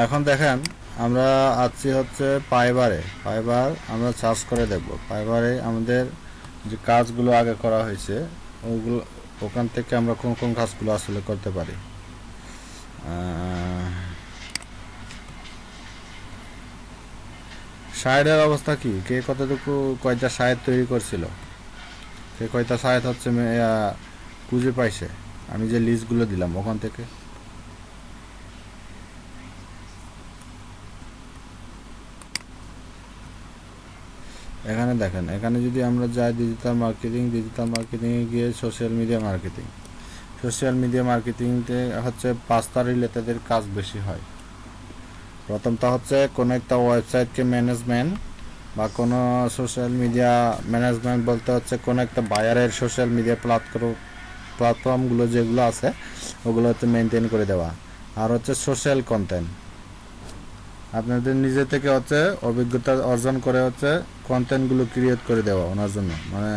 এখন দেখেন আমরা আছি হচ্ছে ফাইবার আমরা সার্চ করে দেখব ফাইবারে আমাদের যে কাজগুলো আগে করা হয়েছে ওগুলো ওখান থেকে আমরা কোন কোন কাজগুলো আসলে করতে পারি। শায়ের অবস্থা কি, কে কতটুকু কয়টা শায়ের তৈরি করছিল, কে কয়টা শায়ের হচ্ছে খুঁজে পাইছে আমি যে লিস্টগুলো দিলাম ওখান থেকে। এখানে দেখেন, এখানে যদি আমরা যাই ডিজিটাল মার্কেটিংয়ে গিয়ে সোশ্যাল মিডিয়া মার্কেটিংতে হচ্ছে 5টা রিলেটেডের কাজ বেশি হয়। প্রথমটা হচ্ছে কোনো একটা ওয়েবসাইটকে ম্যানেজমেন্ট বা কোনো সোশ্যাল মিডিয়া ম্যানেজমেন্ট বলতে হচ্ছে কোনো একটা বায়ারের সোশ্যাল মিডিয়া প্ল্যাটফর্মগুলো যেগুলো আছে ওগুলো হচ্ছে মেনটেন করে দেওয়া। আর হচ্ছে সোশ্যাল কন্টেন্ট, আপনাদের নিজে থেকে হচ্ছে অভিজ্ঞতা অর্জন করে হচ্ছে কন্টেন্টগুলো ক্রিয়েট করে দেওয়া ওনার জন্য, মানে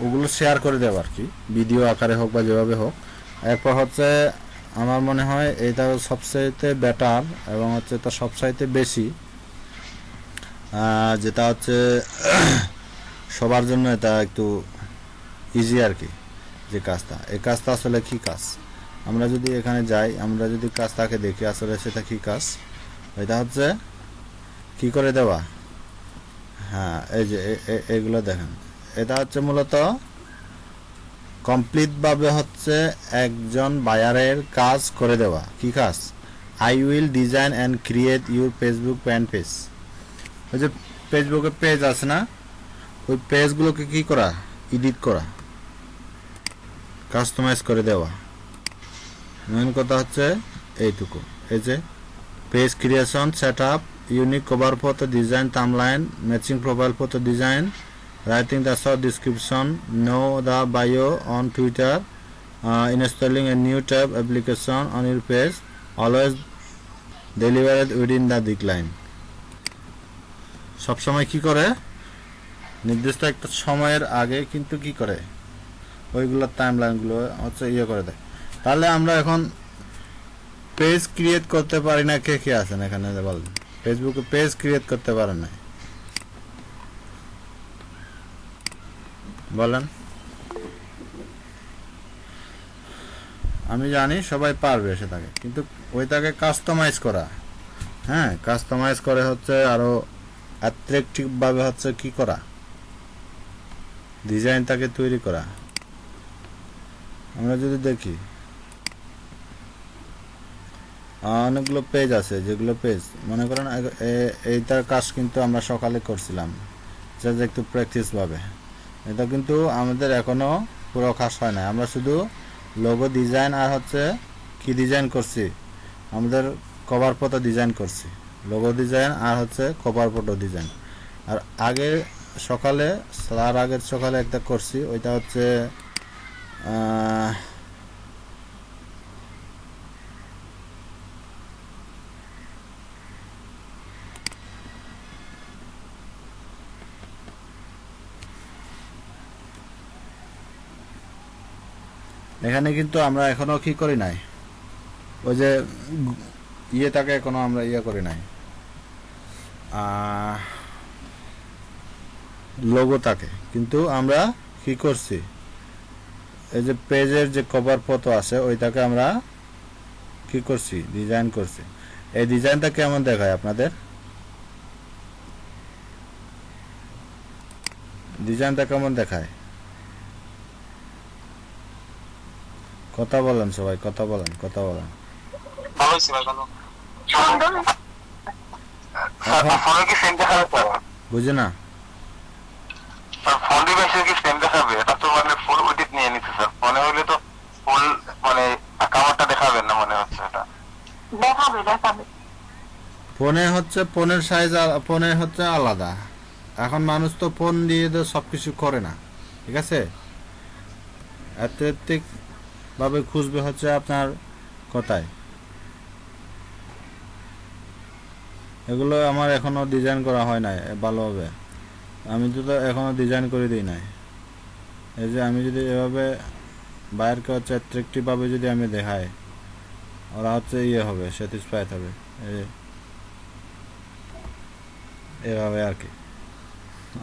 ওগুলো শেয়ার করে দেওয়া আর কি, ভিডিও আকারে হোক বা যেভাবে হোক। এরপর হচ্ছে আমার মনে হয় এটা সবচাইতে বেটার এবং হচ্ছে এটা সবচাইতে বেশি যেটা হচ্ছে সবার জন্য এটা একটু ইজি আর কি। যে কাজটা, এই কাজটা আসলে কি কাজ, আমরা যদি এখানে যাই, আমরা যদি কাজটাকে দেখি আসলে সেটা কি কাজ। এটা হচ্ছে কি করে দেওয়া, হ্যাঁ এই যে এগুলো দেখেন, এটা হচ্ছে মূলত কমপ্লিটভাবে হচ্ছে একজন বায়ারের কাজ করে দেওয়া। কি কাজ? I will design and create your Facebook fan page. ওই যে ফেসবুকে পেজ আছে না, ওই পেজগুলোকে কি করা, এডিট করা, কাস্টমাইজ করে দেওয়া। মেন কথা হচ্ছে এইটুকু। এই যে page creation, set up, unique cover photo design, thumbnail, matching profile photo design, writing the short description, know the bio on Twitter, installing a new tab application on your page, always delivered within the deadline. সবসময় কি করে, নির্দিষ্ট একটা সময়ের আগে কিন্তু কি করে ওইগুলোর টাইমলাইনগুলো হচ্ছে ইয়ে করে দেয়। তাহলে আমরা এখন পেজ ক্রিয়েট করতে পারি না, কে কে আছেন এখানে বলেন ফেসবুকে পেজ ক্রিয়েট করতে পারেন না, বলেন। আমি জানি সবাই পারবে সেটাকে, কিন্তু ওইটাকে কাস্টমাইজ করা, হ্যাঁ কাস্টমাইজ করে হচ্ছে আরো অ্যাট্রাকটিভভাবে হচ্ছে কি করা, ডিজাইনটাকে তৈরি করা। আমরা যদি দেখি অনেকগুলো পেজ আছে, যেগুলো পেজ মনে করেন এইটার কাজ কিন্তু আমরা সকালে করছিলাম, যা একটু প্র্যাকটিসভাবে। এটা কিন্তু আমাদের এখনও পুরো কাজ হয় না, আমরা শুধু লোগো ডিজাইন আর হচ্ছে কি ডিজাইন করছি, আমাদের কভার ফটো ডিজাইন করছি, লোগো ডিজাইন আর হচ্ছে কভার ফটো ডিজাইন। আর আগে সকালে, তার আগের সকালে একটা করছি, ওইটা হচ্ছে এখানে কিন্তু আমরা এখনো কি করি নাই, ওই যে ইয়েটাকে এখনো আমরা ইয়ে করি নাই, লোগোটাকে। কিন্তু আমরা কি করছি, এই যে পেজের যে কভার ফটো আছে ওইটাকে আমরা কি করছি, ডিজাইন করছি। এই ডিজাইনটা কেমন দেখায় আপনাদের, ডিজাইনটা কেমন দেখায়, কথা বলেন সবাই, কথা বলেন, কথা বলেন। বুঝি না, ফোনে হচ্ছে ফোনের সাইজ, ফোনে হচ্ছে আলাদা। এখন মানুষ তো ফোন দিয়ে তো সব কিছু করে না, ঠিক আছে। অ্যাথলেটিক ভাবে খুঁজবে হচ্ছে আপনার কথায়, এগুলো আমার এখনো ডিজাইন করা হয় নাই ভালোভাবে, আমি তো এখনো ডিজাইন করে দিই নাই। এই যে আমি যদি এভাবে বাইরকে হচ্ছে অ্যাট্রাকটিভভাবে যদি আমি দেখাই, ওরা হচ্ছে ইয়ে হবে, স্যাটিসফাইড হবে এভাবে আর কি।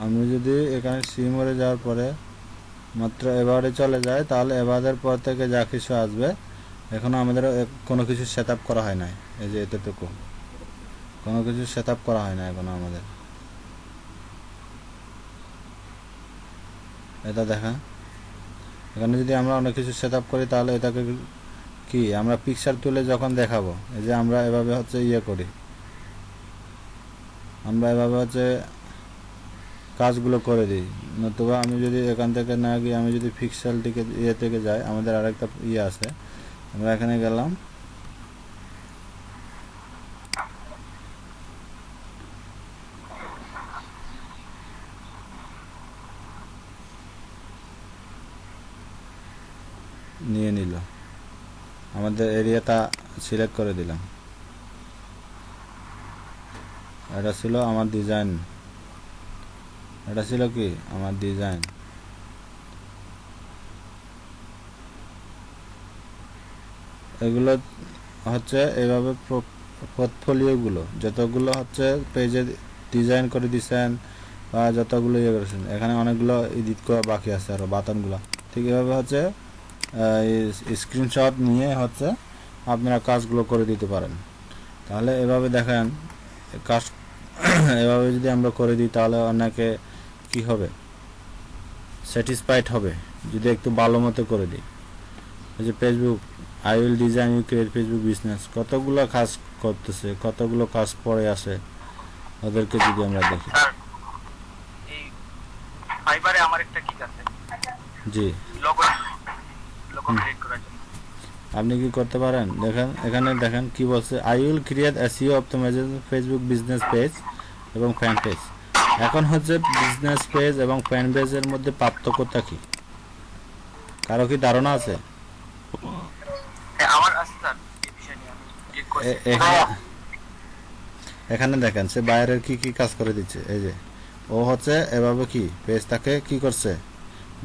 আমি যদি এখানে সিমরে যাওয়ার পরে মাত্র এবারে চলে যায়, তাহলে এবারের পর থেকে যা কিছু আসবে, এখনো আমাদের কোনো কিছু সেট আপ করা হয় নাই। এই যে এতটুকু কোনো কিছু সেট আপ করা হয় না এখনো আমাদের। এটা দেখা, এখানে যদি আমরা অনেক কিছু সেট আপ করি, তাহলে এটাকে কি আমরা পিকচার তুলে যখন দেখাবো, এই যে আমরা এভাবে হচ্ছে ইয়ে করি, আমরা এভাবে হচ্ছে কাজগুলো করে দিই। নতুবা আমি যদি এখান থেকে না গিয়ে আমি যদি পিক্সেল থেকে ইয়ে থেকে যাই, আমাদের আরেকটা ইয়ে আছে, আমরা এখানে গেলাম, নিয়ে নিল, আমাদের এরিয়াটা সিলেক্ট করে দিলাম। এটা ছিল আমার ডিজাইন, এটা ছিল কি আমার ডিজাইন। এগুলো হচ্ছে এইভাবে পোর্টফোলিওগুলো যতগুলো হচ্ছে পেজে ডিজাইন করে দিয়েছেন বা যতগুলো ইয়ে করেছেন, এখানে অনেকগুলো এডিট করা বাকি আছে আরও বাটনগুলো। ঠিক এভাবে হচ্ছে স্ক্রিনশট নিয়ে হচ্ছে আপনারা কাজগুলো করে দিতে পারেন। তাহলে এভাবে দেখেন কাজ এভাবে যদি আমরা করে দিই, তাহলে অনেকে কি হবে, স্যাটিসফাইড হবে যদি একটু ভালো মতো করে দিই। এই যে Facebook, I will design you create Facebook business, কতগুলো কাজ করতেছে, কতগুলো কাজ পড়ে আছে, ওদেরকে যদি আমরা দেখি। এই ফাইবারে আমার একটা কিট আছে, জি, লোগো ক্রিয়েট করার জন্য। আপনি কি করতে পারেন দেখেন, এখানে দেখেন কি বলছে, I will create SEO optimisation Facebook business page এবং ফ্যান পেজ। এখন হচ্ছে বিজনেস পেজ এবং ফ্যান পেজের মধ্যে পার্থক্যটা কি, কারো কি ধারণা আছে? আমার আছে স্যার, এই বিষয় নিয়ে আমি ক্লিক করছি। এখানে এখানে দেখেন সে বাইরের কি কি কাজ করে দিচ্ছে। এই যে ও হচ্ছে এভাবে কি পেজটাকে কি করছে,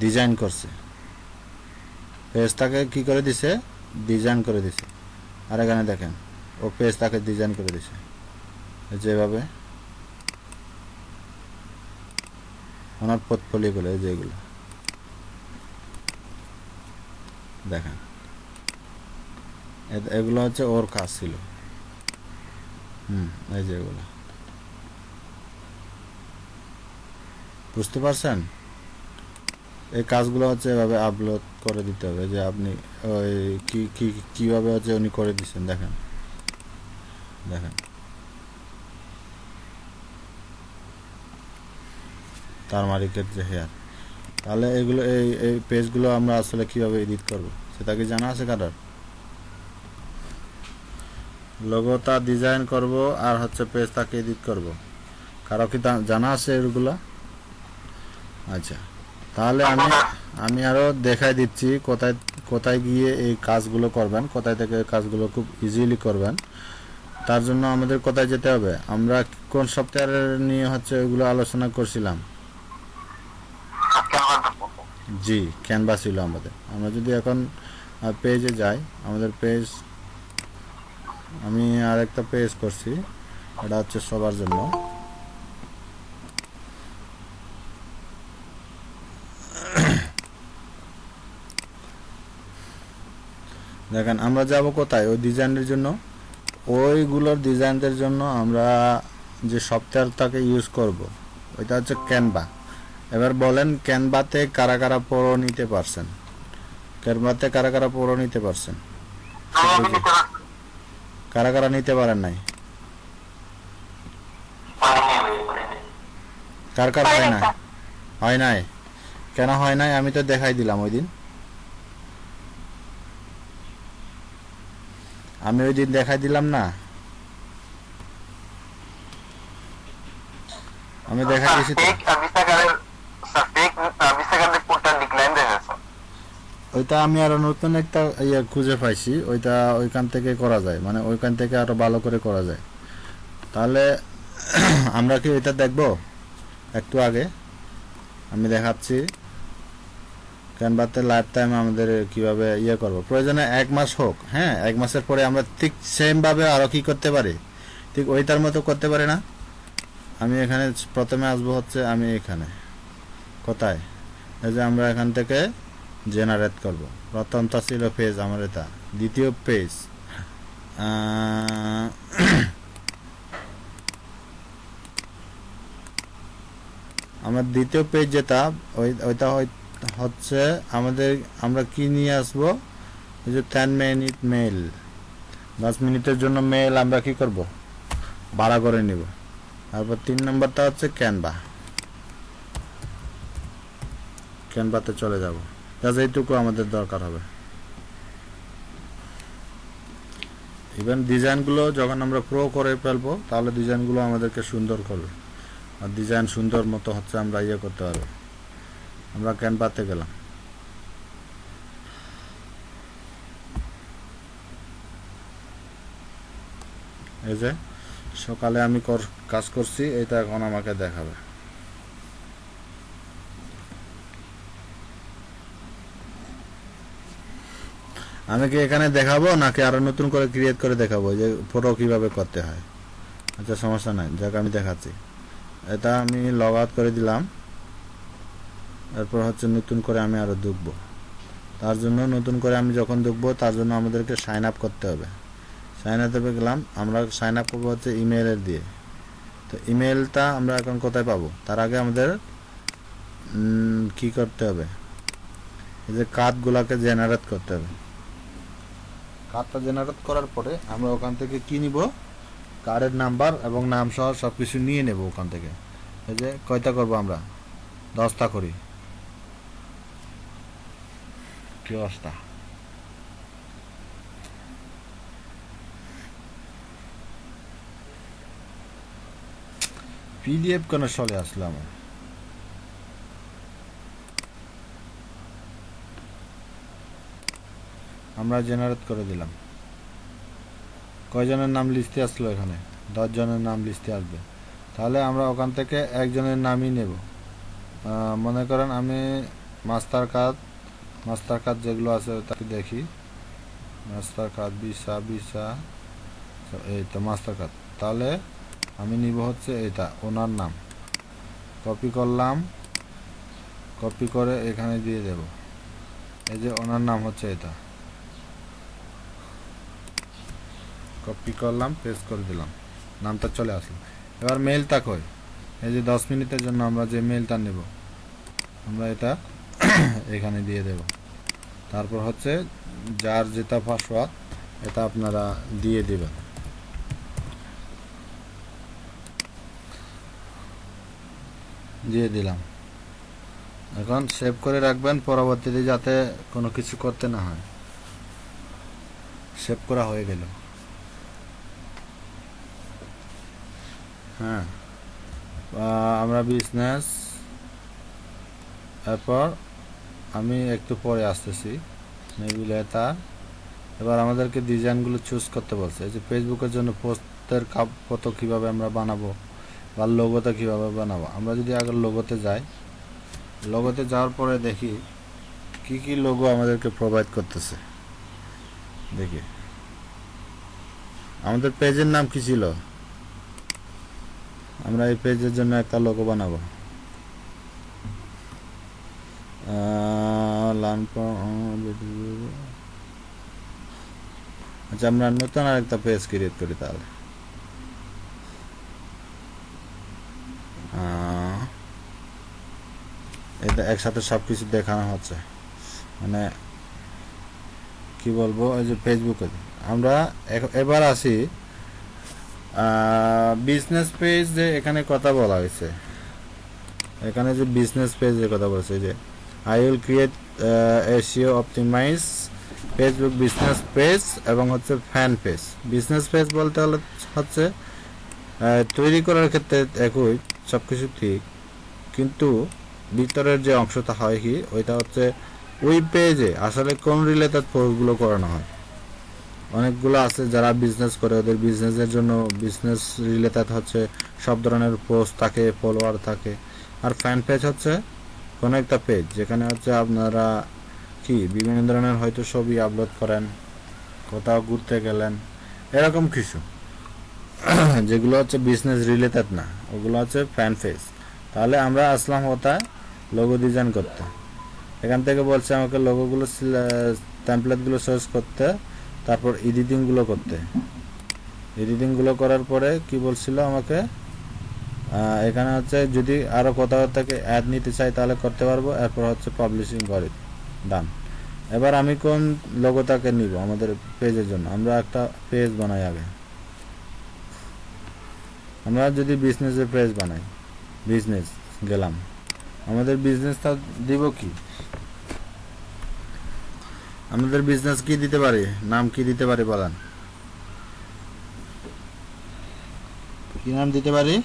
ডিজাইন করছে, পেজটাকে কি করে দিছে, ডিজাইন করে দিছে। আর এখানে দেখেন ও পেজটাকে ডিজাইন করে দিছে যেভাবে ওনার পোর্টফোলিওগুলো, এই যে এগুলো দেখেন, এগুলো হচ্ছে ওর কাজ ছিল। এই যে এগুলো বুঝতে পারছেন, এই কাজগুলো হচ্ছে এভাবে আপলোড করে দিতে হবে, যে আপনি ওই কীভাবে হচ্ছে উনি করে দিচ্ছেন। দেখেন দেখেন তার মালিকের যে হেয়ার। তাহলে এগুলো এই পেজগুলো আমরা আসলে কীভাবে এডিট করব, সেটা কি জানা আছে কারোর? লোগোটা ডিজাইন করব আর হচ্ছে পেজটাকে এডিট করব, কারো কি জানা আছে এগুলো? আচ্ছা, তাহলে আমি আরও দেখাই দিচ্ছি কোথায় কোথায় গিয়ে এই কাজগুলো করবেন, কোথায় থেকে কাজগুলো খুব ইজিলি করবেন। তার জন্য আমাদের কোথায় যেতে হবে, আমরা কোন সফটওয়্যার নিয়ে হচ্ছে ওইগুলো আলোচনা করছিলাম? জি, ক্যানভা ছিল আমাদের। আমরা যদি এখন পেজে যাই, আমাদের পেজ, আমি আরেকটা পেজ করছি, এটা হচ্ছে সবার জন্য। দেখেন আমরা যাব কোথায় ওই ডিজাইনের জন্য, ওইগুলোর ডিজাইনদের জন্য আমরা যে সফটওয়্যারটাকে ইউজ করব ওইটা হচ্ছে ক্যানভা। এবার বলেন ক্যানভাতে কারা কারা প্রো নিতে পারছেন, ক্যানভাতে কারা কারা প্রো নিতে পারছেন, কারা কারা নিতে পারেন নাই, কার কার হয় নাই, হয় নাই, কেন হয় নাই? আমি তো দেখাই দিলাম ওই দিন, আমি ওই দিন দেখাই দিলাম না, আমি দেখাই দিয়েছি তো। ওইটা আমি আরো নতুন একটা ইয়ে খুঁজে পাইছি, ওইটা ওইখান থেকে করা যায়, মানে ওইখান থেকে আরো ভালো করে করা যায়। তাহলে আমরা কি ওইটা দেখব? একটু আগে আমি দেখাচ্ছি ক্যানভাতে লাইফ টাইম আমাদের কিভাবে ইয়ে করব, প্রয়োজনে 1 মাস হোক, হ্যাঁ 1 মাসের পরে আমরা ঠিক সেম ভাবে আরো কি করতে পারি, ঠিক ওইটার মতো করতে পারি না। আমি এখানে প্রথমে আসবো হচ্ছে আমি এখানে কোথায়, এই যে আমরা এখান থেকে জেনারেট করব। প্রথমটা ছিল পেজ আমার, এটা দ্বিতীয় পেজ। আমার দ্বিতীয় পেজ যেটা ওইটা হচ্ছে আমাদের, আমরা কি নিয়ে আসবো, এই যে 10 মিনিট মেল, 10 মিনিটের জন্য মেল আমরা কি করব, ভাড়া করে নিব। তারপর 3 নম্বরটা হচ্ছে ক্যানভাতে চলে যাব, এইটুকু আমাদের দরকার হবে। ইভেন ডিজাইনগুলো যখন আমরা প্রো করে ফেলবো তাহলে ডিজাইনগুলো আমাদেরকে সুন্দর করবে, আর ডিজাইন সুন্দর মতো হচ্ছে আমরা ইয়ে করতে পারবো। আমরা ক্যানভাতে গেলাম, এই যে সকালে আমি কাজ করছি, এটা এখন আমাকে দেখাবে। আমি কি এখানে দেখাবো নাকি আরো নতুন করে ক্রিয়েট করে দেখাবো যে ফটো কিভাবে করতে হয়? আচ্ছা সমস্যা নাই, যাক আমি দেখাচ্ছি। এটা আমি লগ আউট করে দিলাম, এরপর হচ্ছে নতুন করে আমি আরো ঢুকবো। তার জন্য নতুন করে আমি যখন ঢুকবো তার জন্য আমাদেরকে সাইন আপ করতে হবে। সাইন আপে গেলাম, আমরা সাইন আপ করবো হচ্ছে ইমেইলের দিয়ে। তো ইমেইলটা আমরা এখন কোথায় পাবো, তার আগে আমাদের কি করতে হবে, এই যে কার্ডগুলোকে জেনারেট করতে হবে। কার্ডটা জেনারেট করার পরে আমরা ওখান থেকে কি নিব, কার্ডের নাম্বার এবং নাম সহ সব কিছু নিয়ে নেব ওখান থেকে। এই যে কয়টা করবো আমরা, 10টা করি। কি অবস্থা, পিডিএফ কেন চলে আসলো আমার? আমরা জেনারেট করে দিলাম। কয়জনের নাম লিস্টে আসলো, এখানে 10 জনের নাম লিস্টে আসবে। তাহলে আমরা ওখান থেকে একজনের নামই নেব। মনে করেন আমি মাস্টার কার্ড যেগুলো আছে তাকে দেখি, মাস্টার কার্ড, ভিসা, এই তো মাস্টার কার্ড। তাহলে আমি নিব হচ্ছে এটা, ওনার নাম কপি করলাম, কপি করে এখানে দিয়ে দেব। এই যে ওনার নাম হচ্ছে এটা, কপি করলাম, পেস্ট করে দিলাম, নামটা চলে আসলো। এবার মেইলটা কই, এই যে 10 মিনিটের জন্য আমরা যে মেইলটা নেব আমরা এটা এখানে দিয়ে দেব। তারপর হচ্ছে যার যেটা পাসওয়ার্ড এটা আপনারা দিয়ে দিবেন। দিয়ে দিলাম, এখন সেভ করে রাখবেন পরবর্তীতে যাতে কোনো কিছু করতে না হয়। সেভ করা হয়ে গেল। হ্যাঁ, আমরা বিজনেস, এরপর আমি একটু পরে আসতেছি মেবি লেটার। এবার আমাদেরকে ডিজাইনগুলো চুজ করতে বলছে। এই যে ফেসবুকের জন্য পোস্টের ফটো কীভাবে আমরা বানাবো বা লোগোটা কীভাবে বানাবো। আমরা যদি আগে লোগোতে যাই, লোগোতে যাওয়ার পরে দেখি কি কি লোগো আমাদেরকে প্রোভাইড করতেছে। দেখি আমাদের পেজের নাম কি ছিল, আমরা এই পেজের জন্য একটা লোগো বানাবো। আচ্ছা, আমরা নতুন আরেকটা পেজ ক্রিয়েট করি। তাহলে এটা একসাথে সবকিছু দেখানো হচ্ছে, মানে কি বলবো, এই যে ফেসবুকে আমরা এবার আসি বিজনেস পেজ। যে এখানে কথা বলা হয়েছে, এখানে যে বিজনেস পেজের কথা বলছে যে I will create SEO optimise Facebook business page এবং হচ্ছে ফ্যান পেজ। বিজনেস পেজ বলতে হলে হচ্ছে তৈরি করার ক্ষেত্রে একই সব কিছু ঠিক, কিন্তু ভিতরের যে অংশটা হয় কি, ওইটা হচ্ছে ওই পেজে আসলে কোন রিলেটেড পোস্টগুলো করানো হয়। অনেকগুলো আছে যারা বিজনেস করে, ওদের বিজনেসের জন্য বিজনেস রিলেটেড হচ্ছে সব ধরনের পোস্ট থাকে, ফলোয়ার থাকে। আর ফ্যান পেজ হচ্ছে কোনো একটা পেজ যেখানে হচ্ছে আপনারা কি বিভিন্ন ধরনের হয়তো ছবি আপলোড করেন, কোথাও ঘুরতে গেলেন, এরকম কিছু যেগুলো হচ্ছে বিজনেস রিলেটেড না, ওগুলো হচ্ছে ফ্যান পেজ। তাহলে আমরা আসলাম হতা লোগো ডিজাইন করতে। এখান থেকে বলছে আমাকে লোগোগুলো টেমপ্লেটগুলো সার্চ করতে, তারপর এডিটিংগুলো করতে। এডিটিংগুলো করার পরে কি বলছিল আমাকে, এখানে হচ্ছে যদি আরও কোথাও থেকে অ্যাড নিতে চাই তাহলে করতে পারবো। এরপর হচ্ছে পাবলিশিং করে ডান। এবার আমি কোন লোগোটাকে নিব আমাদের পেজের জন্য? আমরা একটা পেজ বানাই আগে। আমরা যদি বিজনেসের পেজ বানাই, বিজনেস গেলাম, আমাদের বিজনেসটা দিব কি? আমাদের বিজনেস কি দিতে পারি, নাম কি দিতে পারি বলেন? কি নাম দিতে পারি?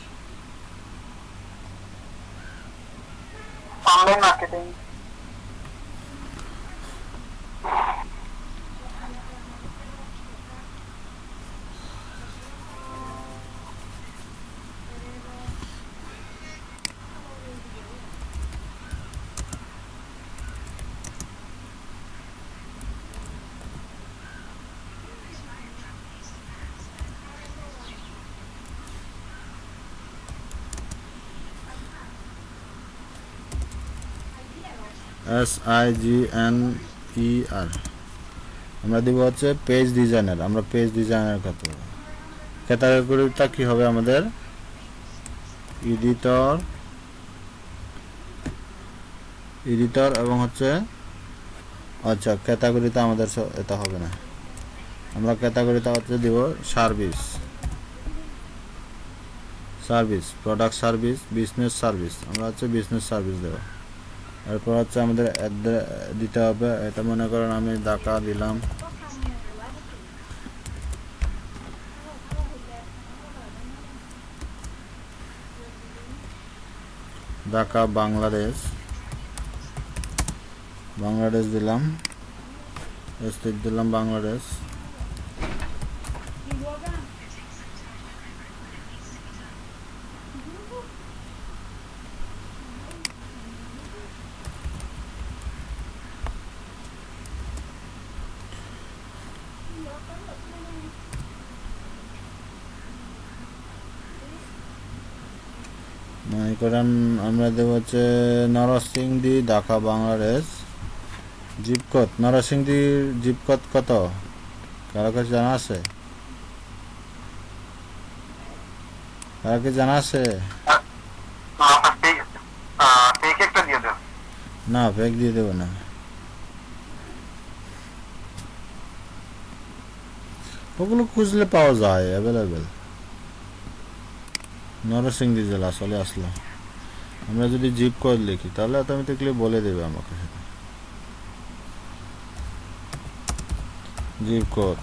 Online marketing. SIGNER। আমরা দিব হচ্ছে পেজ ডিজাইনার। আমরা পেজ ডিজাইনার কত ক্যাটাগরিটা কি হবে আমাদের? এডিটর, এডিটর এবং হচ্ছে আচ্ছা ক্যাটাগরিটা আমাদের এটা হবে না। আমরা ক্যাটাগরিটা হচ্ছে দিব service, service, product service, business service. আমরা হচ্ছে বিজনেস সার্ভিস দেব। এরপর হচ্ছে আমাদের দিতে হবে, এটা মনে করেন আমি ঢাকা দিলাম, ঢাকা বাংলাদেশ, বাংলাদেশ দিলাম, স্টেট দিলাম বাংলাদেশ। মনে করেন আমরা দেব হচ্ছে নরসিংদী, ঢাকা বাংলাদেশ। জিপকোড নরসিংদীর জিপকোড কত কারো কাছে জানা আছে? কারো কি জানা আছে? ফেক একটা দিয়ে দেন। না ফেক দিয়ে দেবো না। ওগুলো খুঁজলে পাওয়া যায়, অ্যাভেলেবেল। নরসিংদী জেলা চলে আসলো। আমরা যদি জিপ কোড লিখি তাহলে অটোমেটিকলি বলে দেবে আমাকে সেটা। Zip code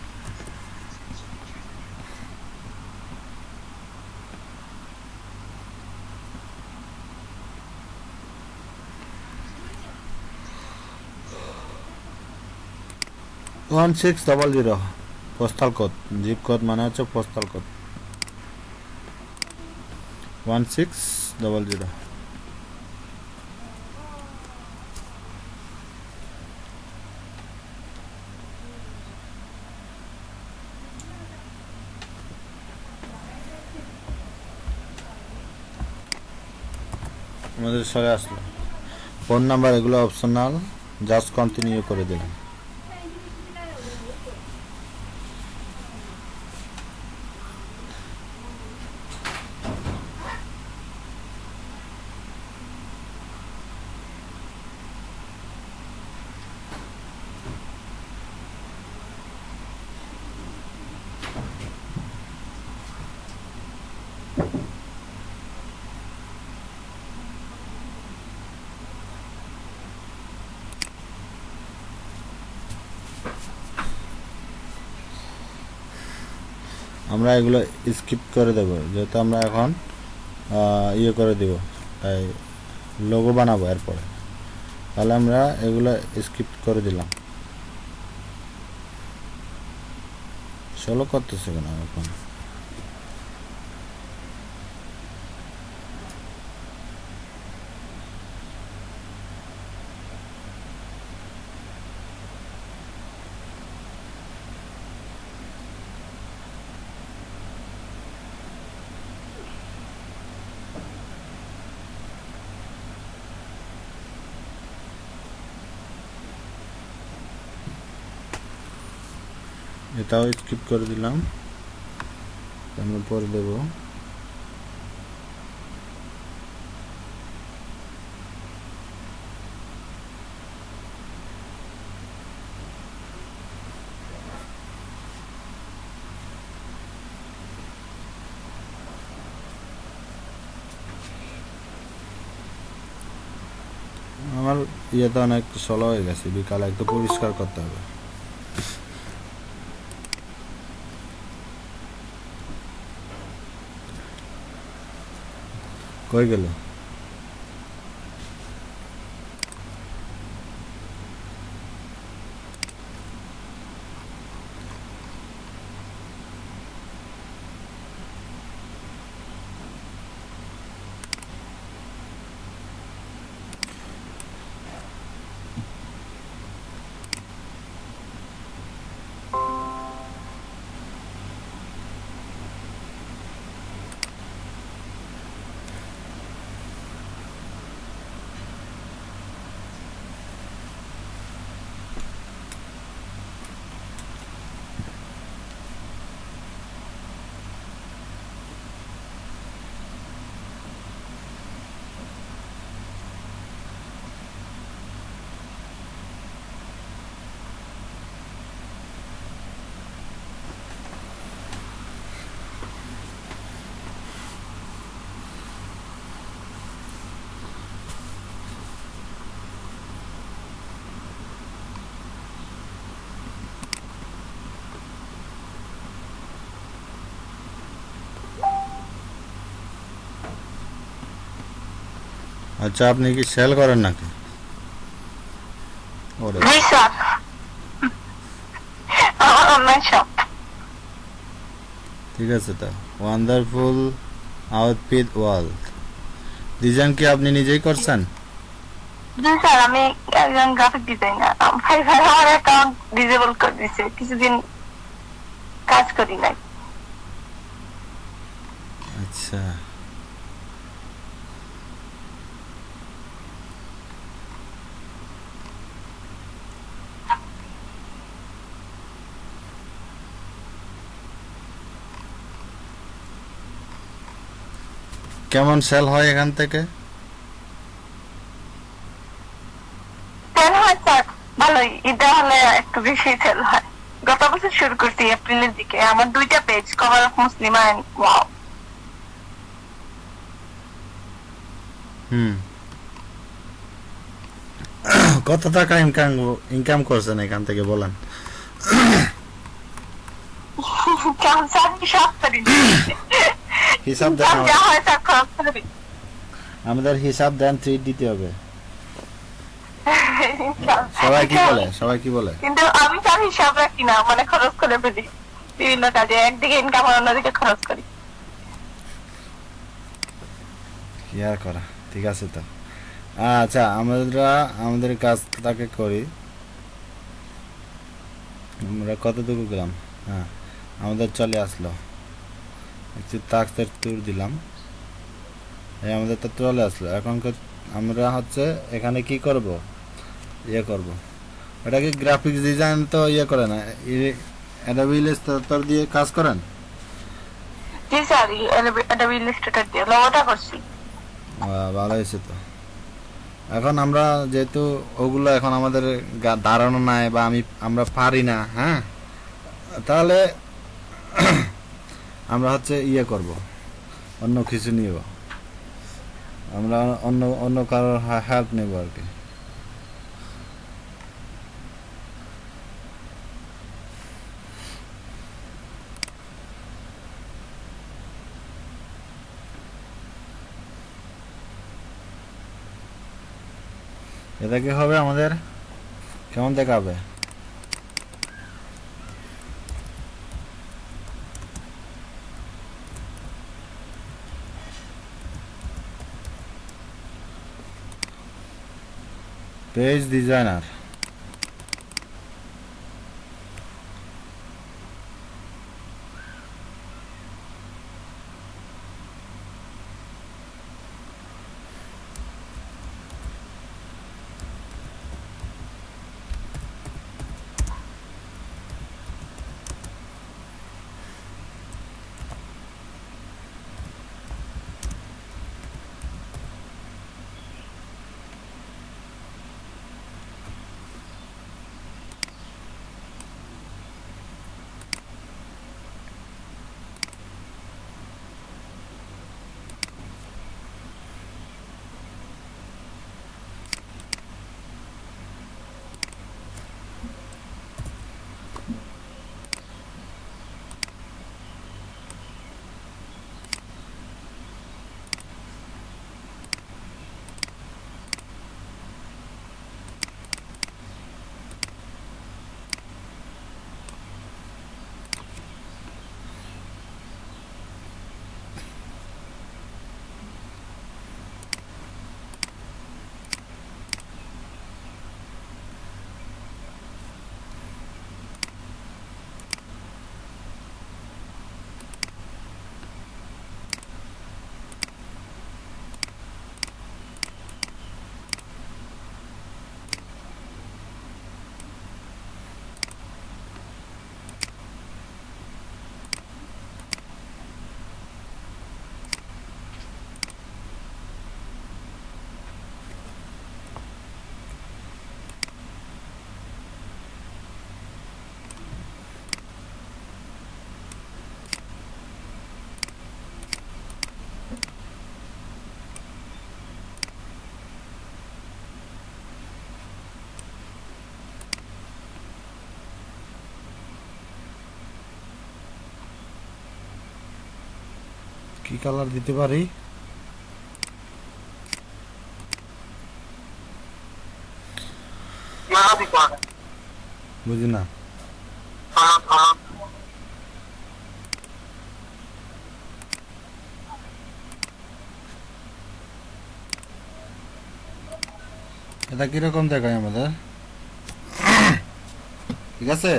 one 600। Postal code, zip code মানে হচ্ছে পোস্টাল কোড 1600। আমাদের সরে আসলো। ফোন নাম্বার এগুলো অপশনাল, জাস্ট কন্টিনিউ করে দিলাম। আমরা এগুলো স্কিপ করে দেব, যেহেতু আমরা এখন ইয়ে করে দেব, তাই লোগো বানাবো এরপরে। তাহলে আমরা এগুলো স্কিপ করে দিলাম। চলো করতেছে কেন এখন? এটাও স্কিপ করে দিলাম, আমরা পরে দেব। আমার ইয়েটা অনেক স্লো হয়ে গেছে, বিকালে একটু পরিষ্কার করতে হবে। কই গেল? আচ্ছা, আপনি কি সেল করেন নাকি? ওরে, জি স্যার, আমার অনলাইন শপ। ঠিক আছে। তা ওয়ান্ডারফুল আউটফিট ওয়ার্ল্ড ডিজাইন কি আপনি নিজেই করছেন? জি স্যার, আমি একজন গ্রাফিক ডিজাইনার। ফাইবার আমার অ্যাকাউন্ট ডিসেবল করে দিছে, কিছুদিন কাজ করি নাই। আচ্ছা, কেমন সেল হয় এখান থেকে? সেল হয় স্যার, ভালোই। ঈদে হলে একটু বেশি সেল হয়। গত বছর শুরু করছি এপ্রিলের দিকে। আমার 2টা page, cover of Muslima and wow. Hmm. কত টাকা ইনকাম করছেন এখান থেকে বলেন? কেমন স্যার, হিসাব করি না। হিসাব দেন, ইনকাম যা হয় স্যার খরচ করে দিই। আমাদের হিসাব দেন, ট্রিট দিতে হবে। সবাই কি বলে, সবাই কি বলে? কিন্তু আমি তার হিসাব রাখি না, মানে খরচ করে ফেলি বিভিন্ন কাজে। একদিকে ইনকাম আর অন্যদিকে খরচ করি। কি আর করা, ঠিক আছে। তো আচ্ছা, আমরা আমাদের কাজটাকে করি। আমরা কতটুকু গেলাম? হ্যাঁ, আমাদের চলে আসলো। একটু তাক্সের ট্যুর দিলাম, এই আমাদের তো চলে আসলো। এখন আমরা হচ্ছে এখানে কি করব, ইয়ে করব। এটা কি গ্রাফিক্স ডিজাইন তো ইয়ে করে না, অ্যাডোবি ইলাস্ট্রেটর দিয়ে কাজ করেন? জি স্যার, অ্যাডোবি ইলাস্ট্রেটর দিয়ে লোগোটা করছি। ভালো হয়েছে তো। এখন আমরা যেহেতু ওগুলো এখন আমাদের ধারণা নাই, বা আমরা পারি না, হ্যাঁ, তাহলে আমরা হচ্ছে ইয়ে করব, অন্য কিছু নিব। আমরা অন্য অন্য কারোর হেল্প নেব আর কি। এটা কি হবে আমাদের, কেমন দেখাবে? পেজ ডিজাইনার, কি কালার দিতে পারি? বুঝি না। এটা কিরকম দেখায় আমাদের? ঠিক আছে,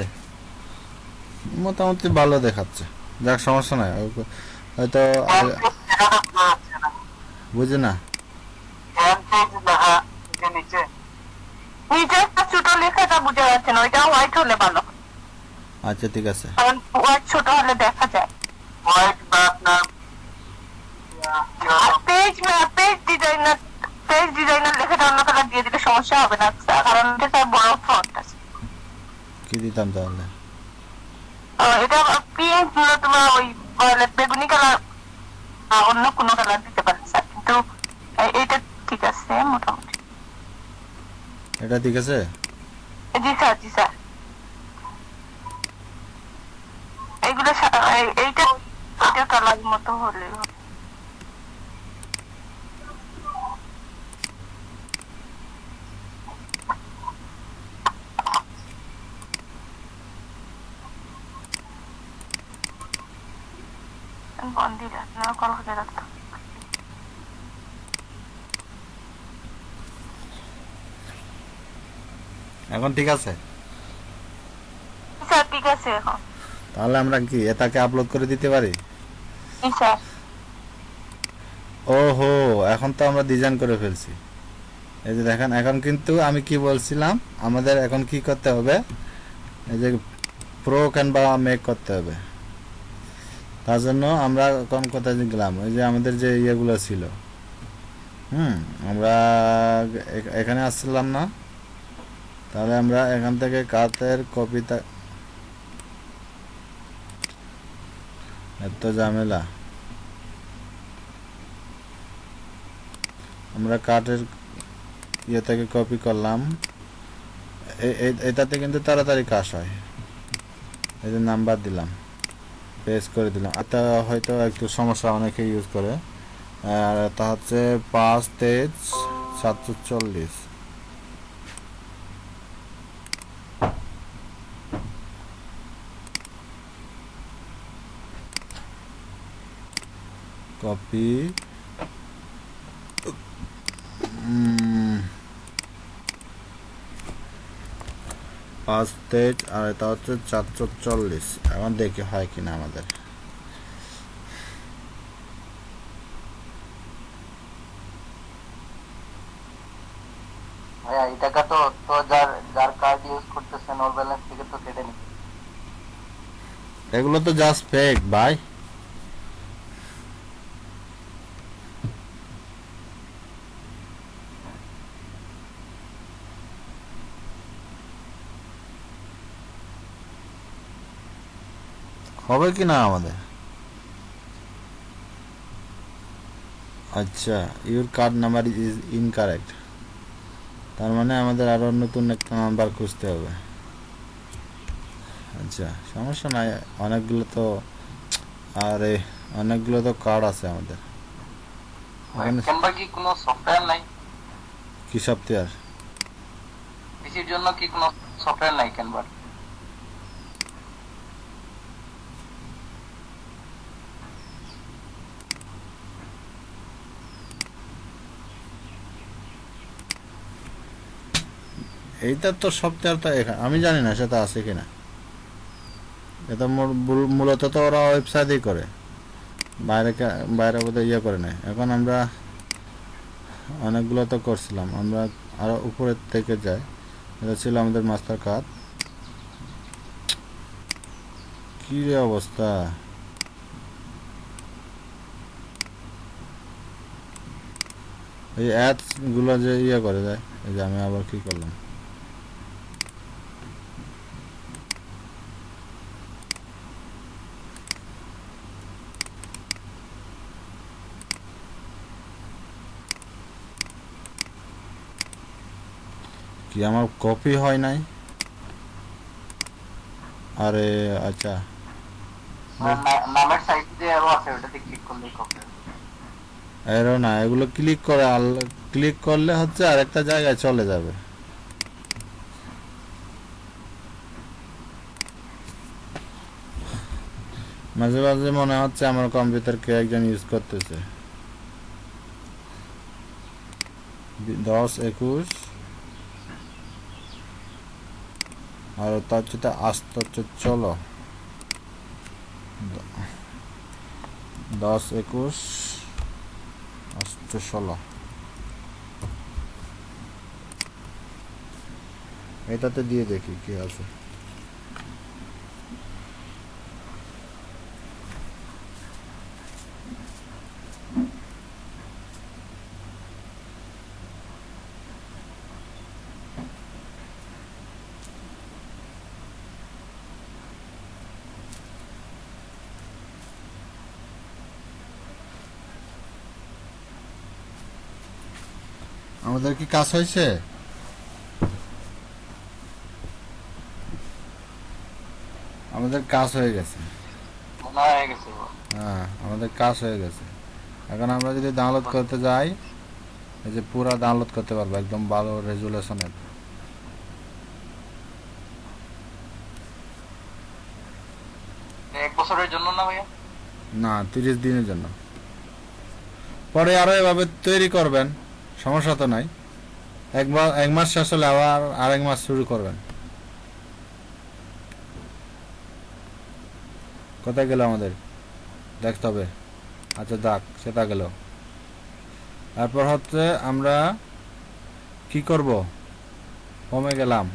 মোটামুটি ভালো দেখাচ্ছে। যাক, সমস্যা নাই। হয়তো বুঝি না। নিচে একটা ছোট লেখাটা বোঝা যাচ্ছে না, ওইটা হোয়াইট হলে ভালো, আচ্ছা ঠিক আছে। কারণ হোয়াইট ছোট হলে দেখা যায়। হোয়াইট বা আপনার পেজ ডিজাইনার, লেখাটা অন্য কালার দিয়ে দিলে সমস্যা হবে না, কারণ এটা বড় ফন্ট আছে। কি দিতাম তাহলে? এটা পিঙ্ক, তোমার ওই বেগুনি কালার, অন্য কোনো কালার দিতে পারেন স্যার, কিন্তু এটা ঠিক আছে মোটামুটি। এটা ঠিক আছে? জি স্যার, জি স্যার। এইগুলো এইটা এটা কালার মতো হলে হবে। বন্ধ না কল হতে রাখতো। এখন ঠিক আছে? স্যার ঠিক আছে এখন। তাহলে আমরা কি এটাকে আপলোড করে দিতে পারি? জি স্যার। ওহো, এখন তো আমরা ডিজাইন করে ফেলছি। এই যে দেখেন, এখন কিন্তু আমি কি বলছিলাম, আমাদের এখন কি করতে হবে, এই যে প্রো ক্যানভা মেক করতে হবে। তার জন্য আমরা এখন কোথায় গেলাম, ওই যে আমাদের যে ইয়েগুলো ছিল, আমরা এখানে আসছিলাম না? তাহলে আমরা এখান থেকে কাতের কপিটা, এত ঝামেলা। আমরা কাঠের ইয়ে থেকে কপি করলাম, এটাতে কিন্তু তাড়াতাড়ি কাজ হয়। এই যে নাম্বার দিলাম, পেস্ট করে দিলাম। এটা হয়তো একটু সমস্যা, অনেকে ইউজ করে। আর এটা হচ্ছে 5-740। কপি, 5 আর এটা হচ্ছে 440। এখন দেখি হয় কিনা আমাদের। ভাইয়া এই টাকা তো তো যার যার কার্ড ইউজ করতেছেন ওর ব্যালেন্স থেকে তো কেটে নিচ্ছে। এগুলো তো জাস্ট ফেক ভাই। হবে কি না আমাদের? আচ্ছা, your card number is incorrect. তার মানে আমাদের আরো নতুন একটা নাম্বার খুঁজতে হবে। আচ্ছা, সমস্যা নাই। অনেকগুলো তো, আরে অনেকগুলো তো কার্ড আছে আমাদের এখানে। ক্যানভা কি কোনো সফটওয়্যার নাই? কি সফটওয়্যার? পিসির জন্য কি কোনো সফটওয়্যার নাই ক্যানভার? এইটা তো সফটওয়্যার তো আমি জানি না সেটা আছে কিনা। এটা মূলত তো ওরা ওয়েবসাইটেই করে, বাইরে বাইরে বোধহয় ইয়ে করে নেয়। এখন আমরা অনেকগুলো তো করছিলাম, আমরা আরো উপরের থেকে যাই। এটা ছিল আমাদের মাস্টার কার্ড। কি রে অবস্থা! এই অ্যাডস গুলো যে ইয়ে করে যায়। এই যে আমি আবার কি করলাম, কি আমার কপি হয় নাই? আরে আচ্ছা, নামের সাইড যে আরো আছে ওটাতে ক্লিক করলেই হবে। এরও না, এগুলো ক্লিক করলে হচ্ছে আরেকটা জায়গায় চলে যাবে। মাঝে মাঝে মনে হচ্ছে আমার কম্পিউটার কে একজন ইউজ করতেছে। 10-21 আর তার হচ্ছে আস্তে হচ্ছে চলো 10-21 16 এটাতে দিয়ে দেখি কি আছে। আমাদের কি কাজ হয়েছে? আমাদের কাজ হয়ে গেছে। মনে হয়ে গেছে। হ্যাঁ, আমাদের কাজ হয়ে গেছে। এখন আমরা যদি ডাউনলোড করতে যাই, এই যে পুরা ডাউনলোড করতে পারবো একদম ভালো রেজুলেশনের। এক বছরের জন্য না ভাইয়া? না, 30 দিনের জন্য। পরে আরো এভাবে তৈরি করবেন, সমস্যা তো নাই। এক মাস শেষ হলে আবার আরেক মাস শুরু করবেন। কোথায় গেল আমাদের দেখতে হবে। আচ্ছা দেখ, সেটা গেল। তারপর হচ্ছে আমরা কি করব, হোমে গেলাম,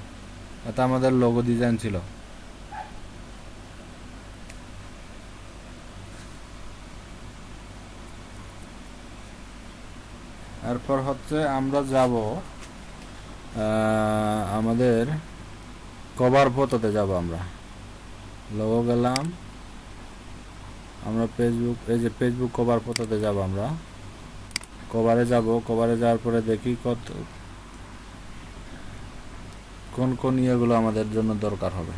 এটা আমাদের লোগো ডিজাইন ছিল। এরপর হচ্ছে আমরা যাব আমাদের কভার ফটোতে যাব। আমরা লোগো গেলাম, আমরা ফেসবুক, এই যে ফেসবুক কভার ফটোতে যাব। আমরা কভারে যাব, কভারে যাওয়ার পরে দেখি কোন কোন ইয়েগুলো আমাদের জন্য দরকার হবে।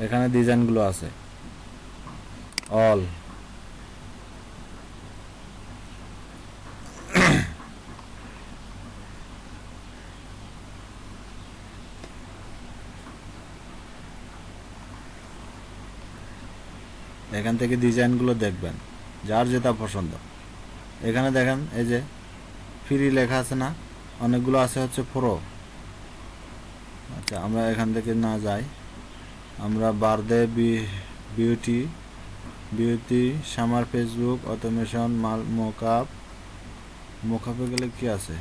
এখানে ডিজাইনগুলো আছে অল। এখান থেকে ডিজাইনগুলো দেখবেন, যার যেটা পছন্দ। এখানে দেখেন, এই যে ফ্রি লেখা আছে না, অনেকগুলো আছে হচ্ছে প্রো। আচ্ছা, আমরা এখান থেকে না যাই, আমরা birthday, beauty, summer, Facebook, automation, মোকআপে গেলে কি আছে,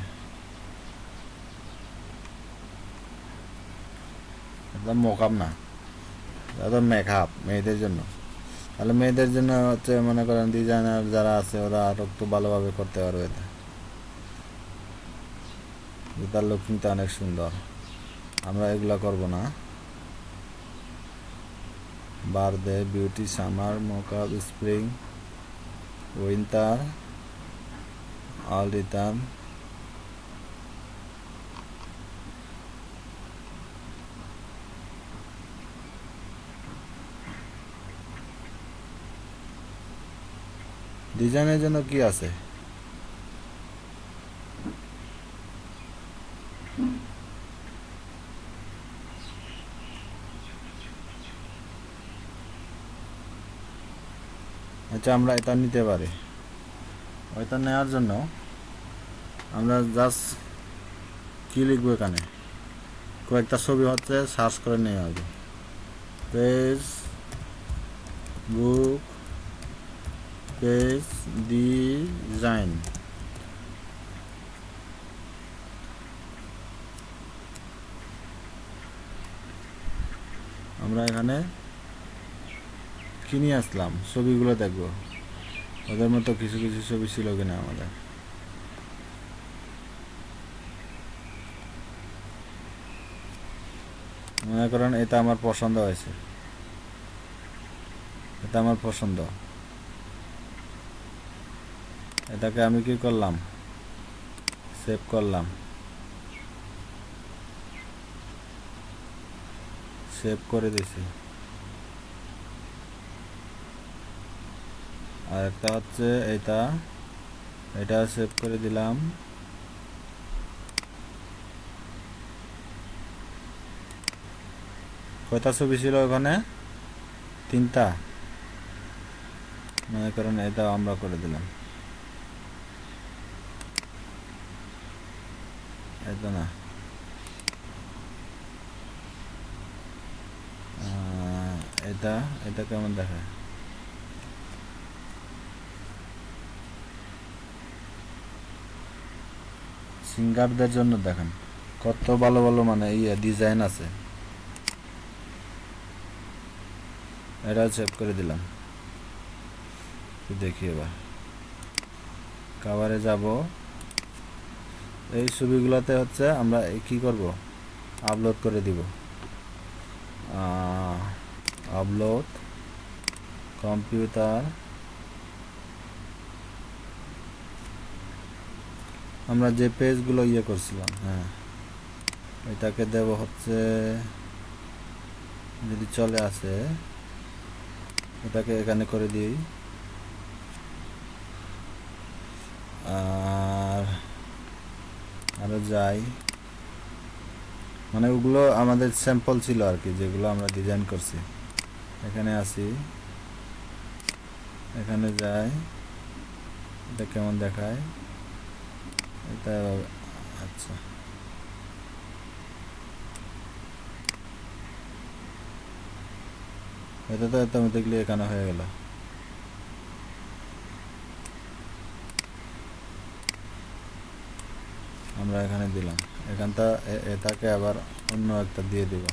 এটা মোকআপ না, এটা মেকআপ মেয়েদের জন্য। তাহলে মেয়েদের জন্য হচ্ছে মনে করেন ডিজাইনার যারা আছে ওরা আরো একটু ভালোভাবে করতে পারবে। তার লুক কিন্তু অনেক সুন্দর, আমরা এগুলা করব না। Birthday, beauty, summer, mockup, spring, winter, all return, ডিজাইনের জন্য কি আছে। আচ্ছা, আমরা এটা নিতে পারি। ওইটা নেওয়ার জন্য আমরা জাস্ট কি লিখবো, এখানে কয়েকটা ছবি হচ্ছে সার্চ করে নেওয়া হবে। পেজ ডিজাইন, আমরা এখানে কিনে আসলাম, ছবিগুলো দেখবো ওদের মতো কিছু কিছু ছবি ছিল কিনা আমাদের। মনে করেন এটা আমার পছন্দ হয়েছে, এটা আমার পছন্দ, এটাকে আমি কি করলাম, সেভ করলাম। সেভ করে দিছি। আর একটা হচ্ছে এটা সেভ করে দিলাম। কয়টা ছবি ছিল ওখানে? 3টা। মনে করেন এটা আমরা করে দিলাম, এটা না, এটা এটা কেমন দেখায়? সিঙ্গারদের জন্য দেখেন কত ভালো ভালো মানে ডিজাইন আছে। এটা সেভ করে দিলাম। দেখি এবার কভারে যাব। এই ছবিগুলোতে হচ্ছে আমরা কি করব, আপলোড করে দিব। আপলোড কম্পিউটার, আমরা যে পেজগুলো করছিলাম, হ্যাঁ এটাকে দেব হচ্ছে, যদি চলে আসে এটাকে এখানে করে দিই। আর আরো যাই, মানে ওগুলো আমাদের স্যাম্পল ছিল আর কি, যেগুলো আমরা ডিজাইন করছি। এখানে আসি, এখানে যাই, এটা কেমন দেখায় এটা? আচ্ছা, এটা তো অটোমেটিকলি এখানে হয়ে গেল। আমরা এখানে দিলাম, এখানটা এটাকে আবার অন্য একটা দিয়ে দিব।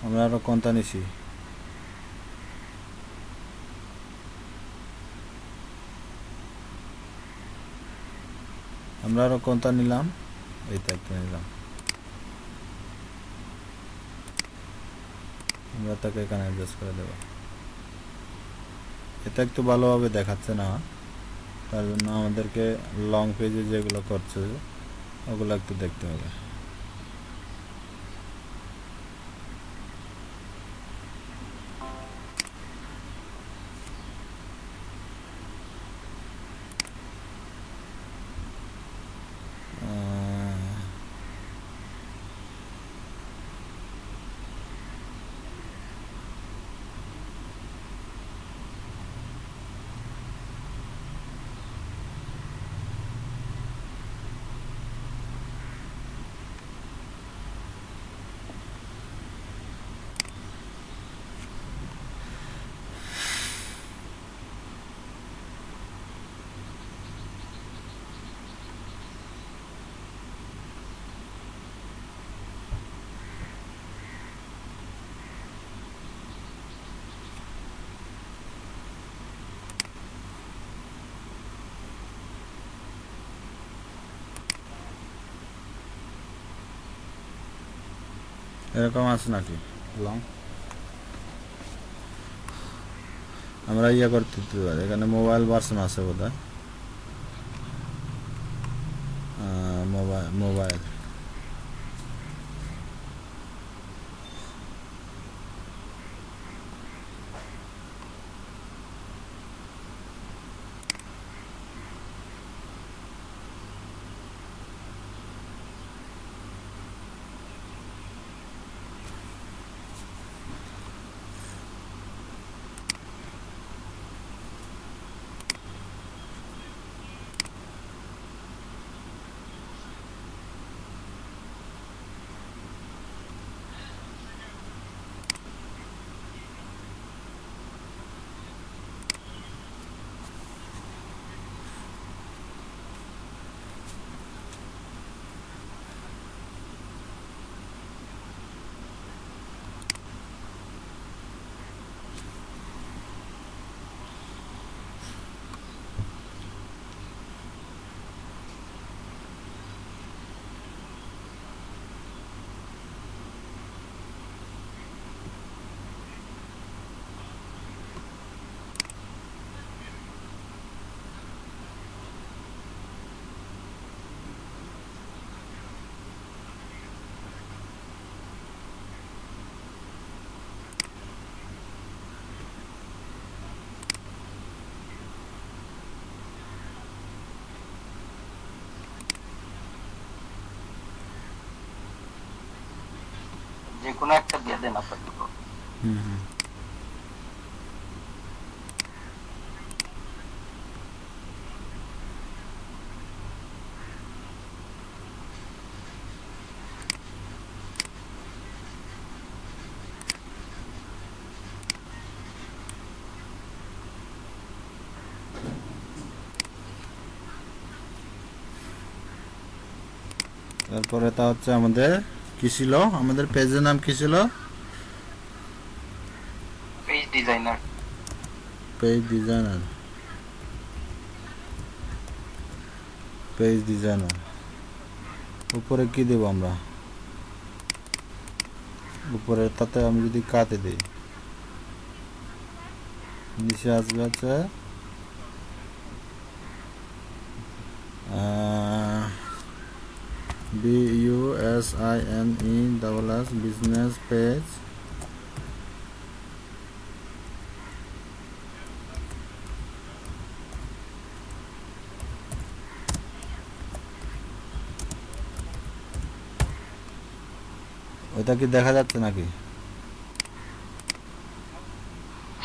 আমরা আরো কোনটা নিছি? আমরা আরো কোনটা নিলাম? এইটা একটা নিলাম। আমরা তাকে এখানে অ্যাডজাস্ট করে দেব। এটা একটু ভালোভাবে দেখাচ্ছে না, তার জন্য আমাদেরকে লং পেজে যেগুলো করছে ওগুলো একটু দেখতে হবে। এরকম আছে নাকি লং? আমরা করতে দিতে পারি, এখানে মোবাইল ভার্সন আছে বোধহয়। মোবাইল যে কোনো একটা দিয়ে দেন আপাতত। হুম হুম। তারপরে তা হচ্ছে আমাদের কি ছিল, আমাদের পেজের নাম কি ছিল? Page designer. Page designer. Page designer উপরে কি দেব আমরা? উপরে তাতে আমি যদি কাটে দিই, নিচে আসবে হচ্ছে BUSINE বিজনেস পেজ। ওইটা কি দেখা যাচ্ছে নাকি?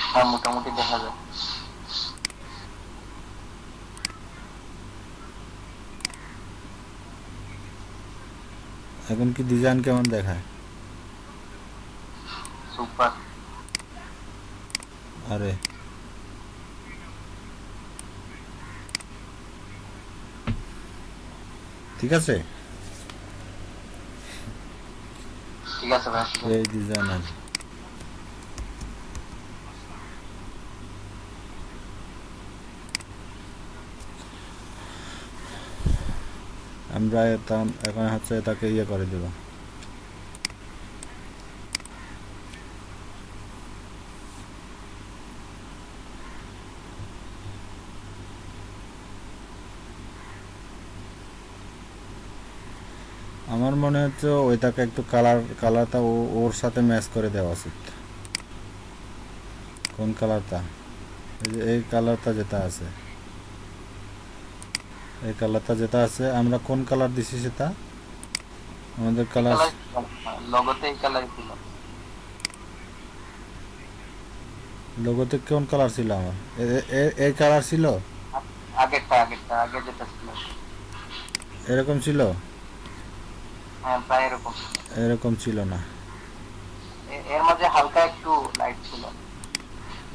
হ্যাঁ, মোটামুটি দেখা যায়। এখন কি ডিজাইন কেমন দেখায়? সুপার। আরে ঠিক আছে। ঠিক আছে ভাই। Page designer. আমরা এখন হচ্ছে এটাকে ইয়ে করে দেব। আমার মনে হচ্ছে ওইটাকে একটু কালারটা ওর সাথে ম্যাচ করে দেওয়া উচিত। কোন কালারটা? এই যে এই কালারটা যেটা আছে, এই কালারটা যেটা আছে, আমরা কোন কালার দিছি সেটা আমাদের কালার। লগোতে এই কালার ছিল। লোগোতে কোন কালার ছিল আমার? এই কালার ছিল? আগে যেটা ছিল। এরকম ছিল? হ্যাঁ, প্রায় এরকম ছিল। এরকম ছিল না। এর মাঝে হালকা একটু লাইট ছিল।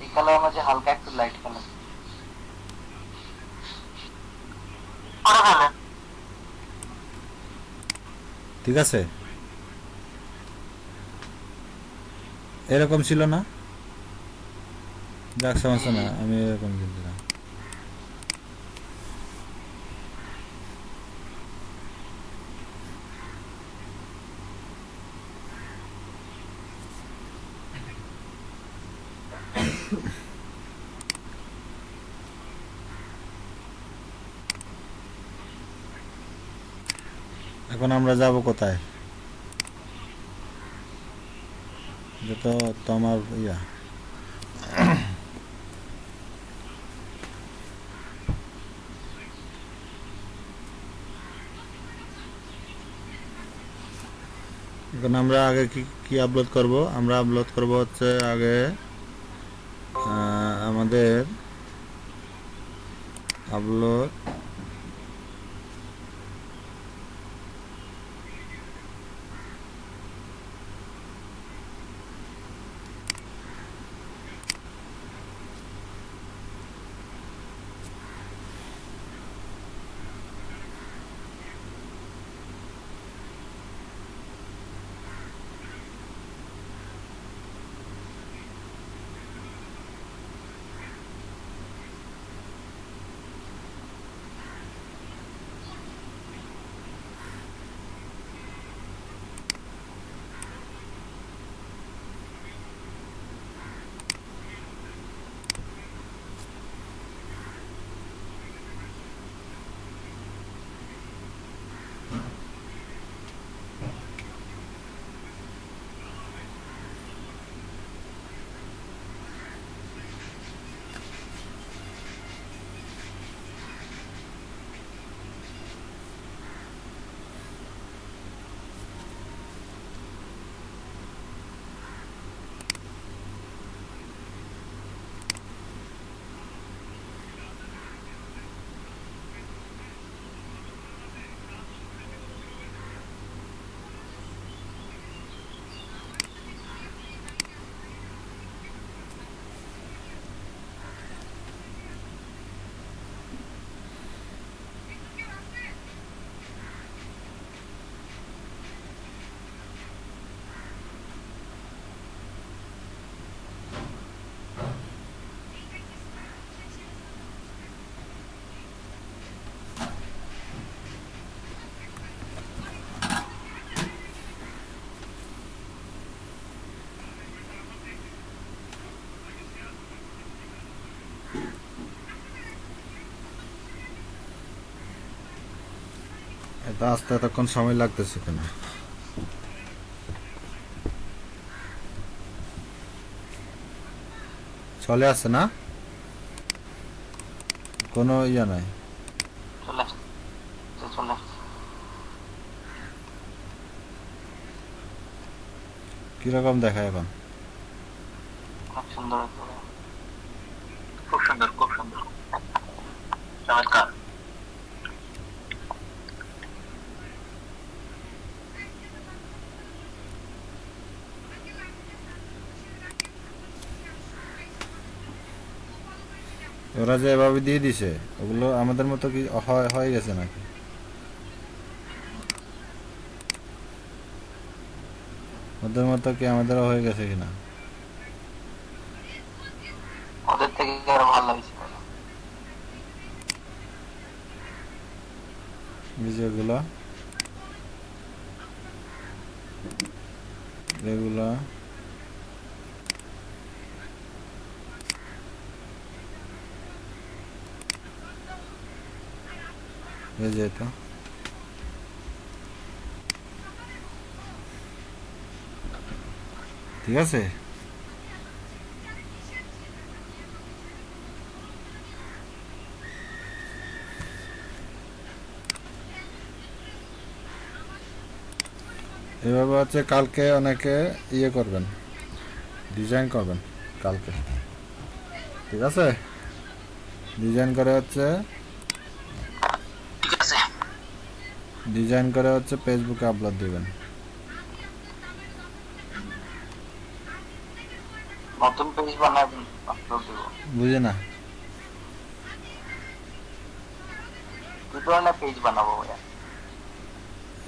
এই কালারের মাঝে হালকা একটু লাইট কালার। ঠিক আছে, এরকম ছিল না? যাক, সমস্যা না, আমি এরকম দিলাম। এখন আমরা যাব কোথায়? যত তোমার ইয়া, এখন আমরা আগে কি কি আপলোড করব? আমরা আপলোড করব হচ্ছে আগে আমাদের আপলোড তা আসতে এতক্ষণ সময় লাগতেছে কেন? চলে আসছে না, কোনো ইয়ে নাই। চলে আসছে, চলে আসছে। কিরকম দেখায় এখন? খুব সুন্দর হচ্ছে। খুব সুন্দর, খুব সুন্দর, চমৎকার। ওরা যে এভাবে দিয়ে দিছে ওগুলো আমাদের মতো কি হয়ে গেছে নাকি? ওদের মতো কি আমাদেরও হয়ে গেছে কিনা? ওদের থেকে আরো ভালো হয়েছে। ভিডিওগুলো এগুলো এই যে তো ঠিক আছে। এভাবে হচ্ছে কালকে অনেকে ইয়ে করবেন, ডিজাইন করবেন কালকে, ঠিক আছে? ডিজাইন করে হচ্ছে ঠিক আছে, ডিজাইন করে হচ্ছে ফেসবুকে আপলোড দিবেন। নতুন পেজ বানাবেন, আপলোড দেবো। বুঝে না? কি ধরনের পেজ বানাবো ভাইয়া?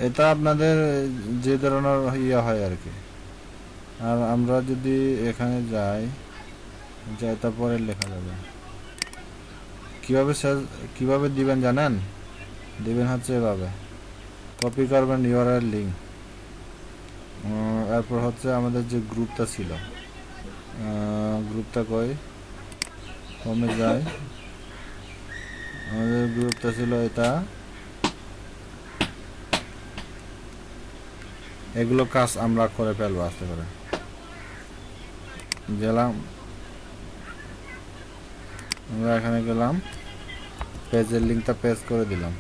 এটা আপনাদের যে ধরনের ইয়ে হয় আর কি। আর আমরা যদি এখানে যাই, তারপরে লেখা যাবে কিভাবে কিভাবে দিবেন জানেন? দিবেন হচ্ছে এভাবে, কপি করবেন ইউআরএল লিঙ্ক, এরপর হচ্ছে আমাদের যে গ্রুপটা ছিল, গ্রুপটা কমে যায়, আমাদের গ্রুপটা ছিল এটা। এগুলো কাজ আমরা করে ফেলবো আস্তে করে। গেলাম, আমরা এখানে গেলাম, পেজের লিঙ্কটা পেস্ট করে দিলাম।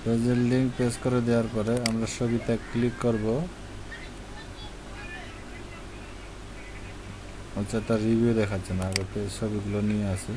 পেজের লিঙ্ক পেস্ট করে দেওয়ার পরে আমরা ছবিতে ক্লিক করব। আচ্ছা, তার রিভিউ দেখাচ্ছে না, আগে পেজ ছবিগুলো নিয়ে আসি।